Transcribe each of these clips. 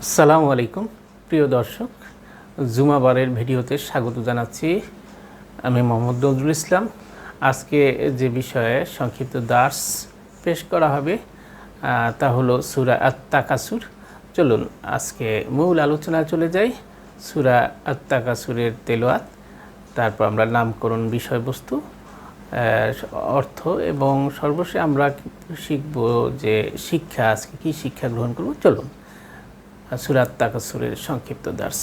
আসসালামু আলাইকুম প্রিয় দর্শক, জুমাবারের ভিডিওতে স্বাগত জানাচ্ছি। আমি মোহাম্মদ নজরুল ইসলাম। আজকে যে বিষয়ে সংক্ষিপ্ত দার্স পেশ করা হবে তা হলো সূরা আত-তাকাসুর। চলুন আজকে মূল আলোচনায় চলে যাই। সূরা আত-তাকাসুরের তেলাওয়াত, তারপর আমরা নামকরণ, বিষয়বস্তু, অর্থ এবং সর্বশেষে আমরা শিখব যে শিক্ষা, আজকে কী শিক্ষা গ্রহণ করব। চলুন সূরা আত-তাকাসুরের সংক্ষিপ্ত দার্স।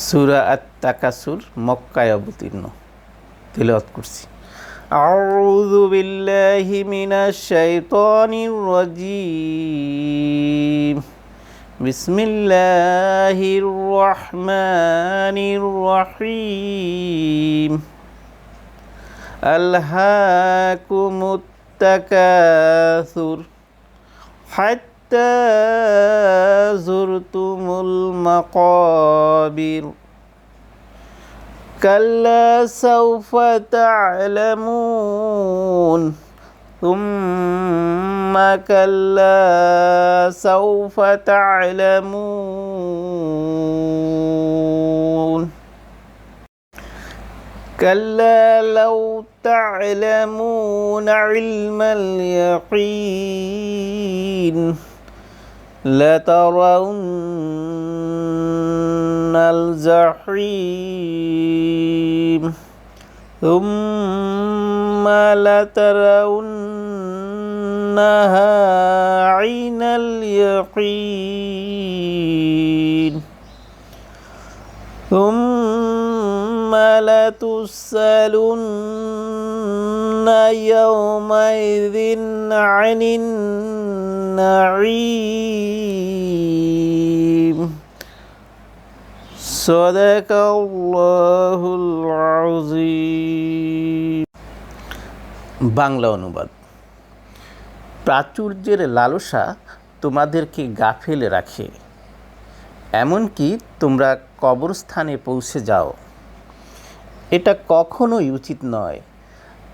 সূরা আত-তাকাসুর মক্কায় অবতীর্ণ। তিলাওয়াত করছি। আউযু বিল্লাহি মিনাশ শাইতানির রাজীম। বিসমিল্লাহির রহমানির রহিম। আলহাকুমুত তাকাসুর হাত্তা যুরতুমুল মাকাবির কাল্লা সাওফা তা'লামুন সুম্মা কাল্লা সাওফা তা'লামুন কাল্লা লাউ تعلمون علم اليقين لترون الجحيم ثم لترونها عين اليقين ثم لتسألن يومئذ عن النعيم صدق الله العظيم। বাংলা অনুবাদ। প্রাচুর্যের লালসা তোমাদেরকে গাফেল রাখে, এমনকি তোমরা কবরস্থানে পৌঁছে যাও। এটা কখনোই উচিত নয়,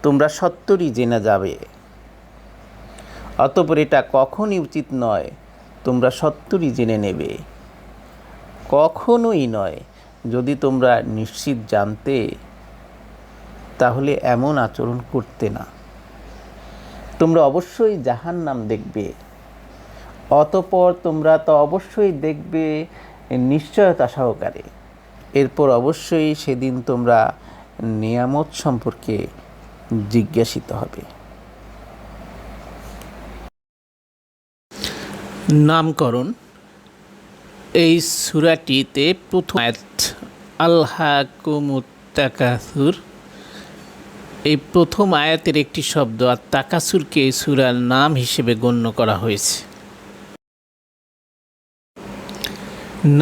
তোমরা সত্তরই জেনে যাবে। অতঃপর এটা কখনোই উচিত নয়, তোমরা সত্তরই জেনে নেবে। কখনোই নয়, যদি তোমরা নিশ্চিত জানতে তাহলে এমন আচরণ করতে না। তোমরা অবশ্যই জাহান্নাম দেখবে, অতঃপর তোমরা তো অবশ্যই দেখবে নিশ্চয়তা সহকারে। এরপর অবশ্যই সেদিন তোমরা নিয়ামত সম্পর্কে জিজ্ঞাসিত হবে। নামকরণ। এই সূরাটিতে প্রথম আয়াত আলহাকুমুত তাকাসুর, এই প্রথম আয়াতের একটি শব্দ আর তাকাসুরকে এই সূরার নাম হিসেবে গণ্য করা হয়েছে।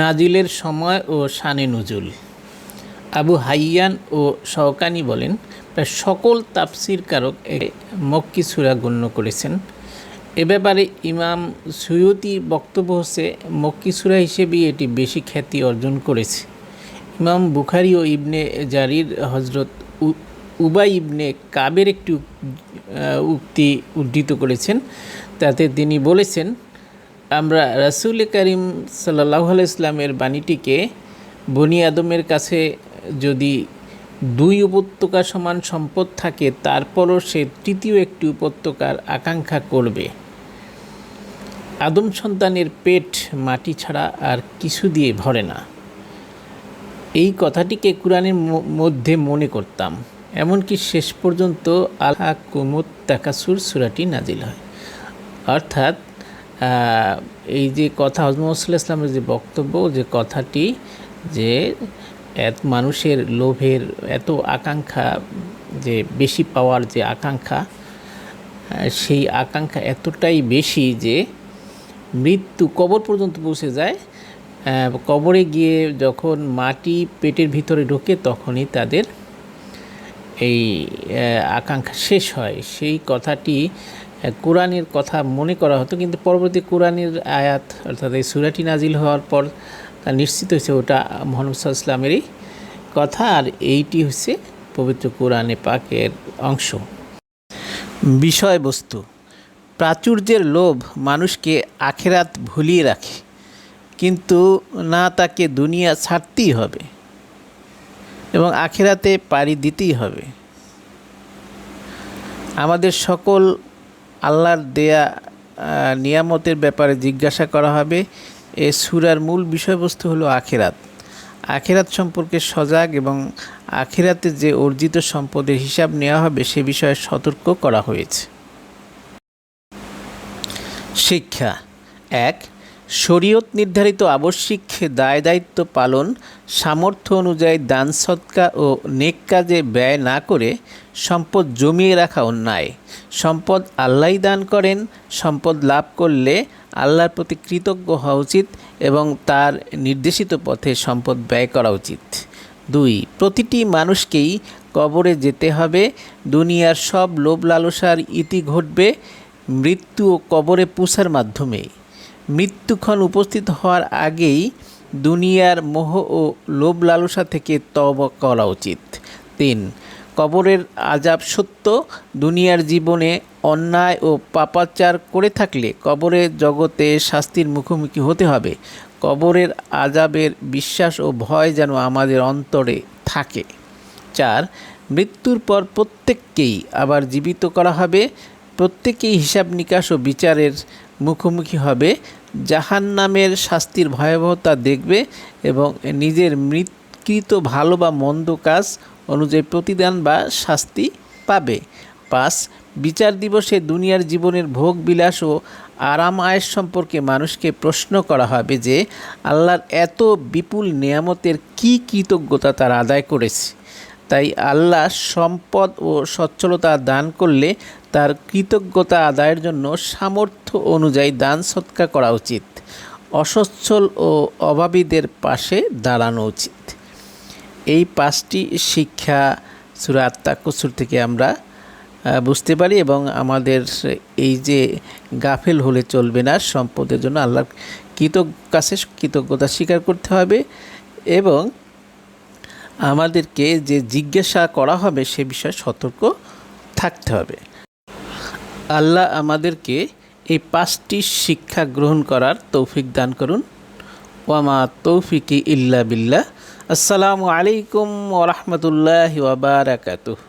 নাজিলের সময় ও শানে নুজুল। আবু হাইয়ান ও শওকানি বলেন, প্রায় সকল তাফসীরকারক মক্কি সূরা গণ্য করেছেন। এ ব্যাপারে ইমাম সুয়ুতির বক্তব্য হচ্ছে মক্কি সূরা হিসেবেই এটি বেশি খ্যাতি অর্জন করেছে। ইমাম বুখারী ও ইবনে জারির হযরত উবাই ইবনে কাবের একটি উক্তি উদ্ধৃত করেছেন। তাতে তিনি বলেছেন, আমরা রাসূল করিম সাল্লাল্লাহু আলাইহি ওয়াসাল্লামের বাণীটিকে বনি আদমের কাছে যদি দুই উপত্যকা সমান সম্পদ থাকে, তারপরও সে তৃতীয় একটি উপত্যকার আকাঙ্ক্ষা করবে। আদম সন্তানের পেট মাটি ছাড়া আর কিছু দিয়ে ভরে না। এই কথাটিকে কুরআনের মধ্যে মনে করতাম, এমনকি শেষ পর্যন্ত আলহাকুমুত তাকাসুর সূরাটি নাজিল হয়। অর্থাৎ এই যে কথা হযরত মুহাম্মদ সাল্লাল্লাহু আলাইহি ওয়াসাল্লামের যে বক্তব্য, যে কথাটি, যে মানুষের লোভের এত আকাঙ্ক্ষা, যে বেশি পাওয়ার যে আকাঙ্ক্ষা, সেই আকাঙ্ক্ষা এতটাই বেশি যে মৃত্যু কবর পর্যন্ত পৌঁছে যায়। কবরে গিয়ে যখন মাটি পেটের ভিতরে ঢোকে, তখনই তাদের এই আকাঙ্ক্ষা শেষ হয়। সেই কথাটি কোরআনের কথা মনে করা হতো, কিন্তু পরবর্তী কোরআনের আয়াত অর্থাৎ এই সূরাটি নাজিল হওয়ার পর তা নিশ্চিত হয়েছে ওটা মুহাম্মদ সাল্লাল্লাহু আলাইহি ওয়াসাল্লামেরই কথা, আর এইটি হচ্ছে পবিত্র কোরআনে পাকের অংশ। বিষয়বস্তু। প্রাচুর্যের লোভ মানুষকে আখেরাত ভুলিয়ে রাখে, কিন্তু না, তাকে দুনিয়া ছাড়তেই হবে এবং আখেরাতে পাড়ি দিতেই হবে। আমাদের সকল আল্লাহর দেয়া নিয়ামতের ব্যাপারে জিজ্ঞাসা করা হবে। এ সূরার মূল বিষয়বস্তু হলো আখেরাত। আখেরাত সম্পর্কে সজাগ এবং আখেরাতে যে অর্জিত সম্পদের হিসাব নেওয়া হবে সে বিষয়ে সতর্ক করা হয়েছে। শিক্ষা ১. শরীয়ত নির্ধারিত আবশ্যিক দায় দায়িত্ব পালন, সামর্থ্য অনুযায়ী দান সদকা ও নেক কাজে ব্যয় না করে সম্পদ জমিয়ে রাখা অন্যায়। সম্পদ আল্লাহই দান করেন। সম্পদ লাভ করলে আল্লাহর প্রতি কৃতজ্ঞ হওয়া উচিত এবং তার নির্দেশিত পথে সম্পদ ব্যয় করা উচিত। ২. প্রতিটি মানুষকেই কবরে যেতে হবে। দুনিয়ার সব লোভ লালসার ইতি ঘটবে মৃত্যু ও কবরে পুষার মাধ্যমে। মৃত্যুক্ষণ উপস্থিত হওয়ার আগেই দুনিয়ার মোহ ও লোভ লালসা থেকে তওবা করা উচিত। ৩. কবরের আযাব সত্য। দুনিয়ার জীবনে অন্যায় ও পাপাচার করে থাকলে কবরের জগতে শাস্তির মুখোমুখি হতে হবে। কবরের আযাবের বিশ্বাস ও ভয় যেন আমাদের অন্তরে থাকে। ৪. মৃত্যুর পর প্রত্যেককেই আবার জীবিত করা হবে। প্রত্যেকেই হিসাব নিকাশ ও বিচারের মুখোমুখি হবে। জাহান্নামের শাস্তির ভয়াবহতা দেখবে এবং নিজের কৃত ভালো বা মন্দ কাজ অনুযায়ী প্রতিদান বা শাস্তি পাবে। ৫. বিচার দিবসে দুনিয়ার জীবনের ভোগ বিলাস ও আরাম আয়েশ সম্পর্কে মানুষকে প্রশ্ন করা হবে যে আল্লাহর এত বিপুল নেয়ামতের কী কৃতজ্ঞতা তারা আদায় করেছে। তাই আল্লাহ সম্পদ ও সচ্ছলতা দান করলে তার কৃতজ্ঞতা আদায়ের জন্য সামর্থ্য অনুযায়ী দান সদকা করা উচিত। অসচ্ছল ও অভাবীদের পাশে দাঁড়ানো উচিত। এই 5টি শিক্ষা সূরা আত-তাকাসুর থেকে আমরা বুঝতে পারি এবং আমাদের এই যে গাফেল হলে চলবে না, সম্পদের জন্য আল্লাহর কাছে কৃতজ্ঞতা স্বীকার করতে হবে এবং আমাদেরকে যে জিজ্ঞাসা করা হবে সে বিষয়ে সতর্ক থাকতে হবে। আল্লাহ আমাদেরকে এই 5টি শিক্ষা গ্রহণ করার তৌফিক দান করুন। ওয়ামা তৌফিকি ইল্লা বিল্লাহ। আসসালামু আলাইকুম ওয়া রাহমাতুল্লাহি ওয়া বারাকাতুহু।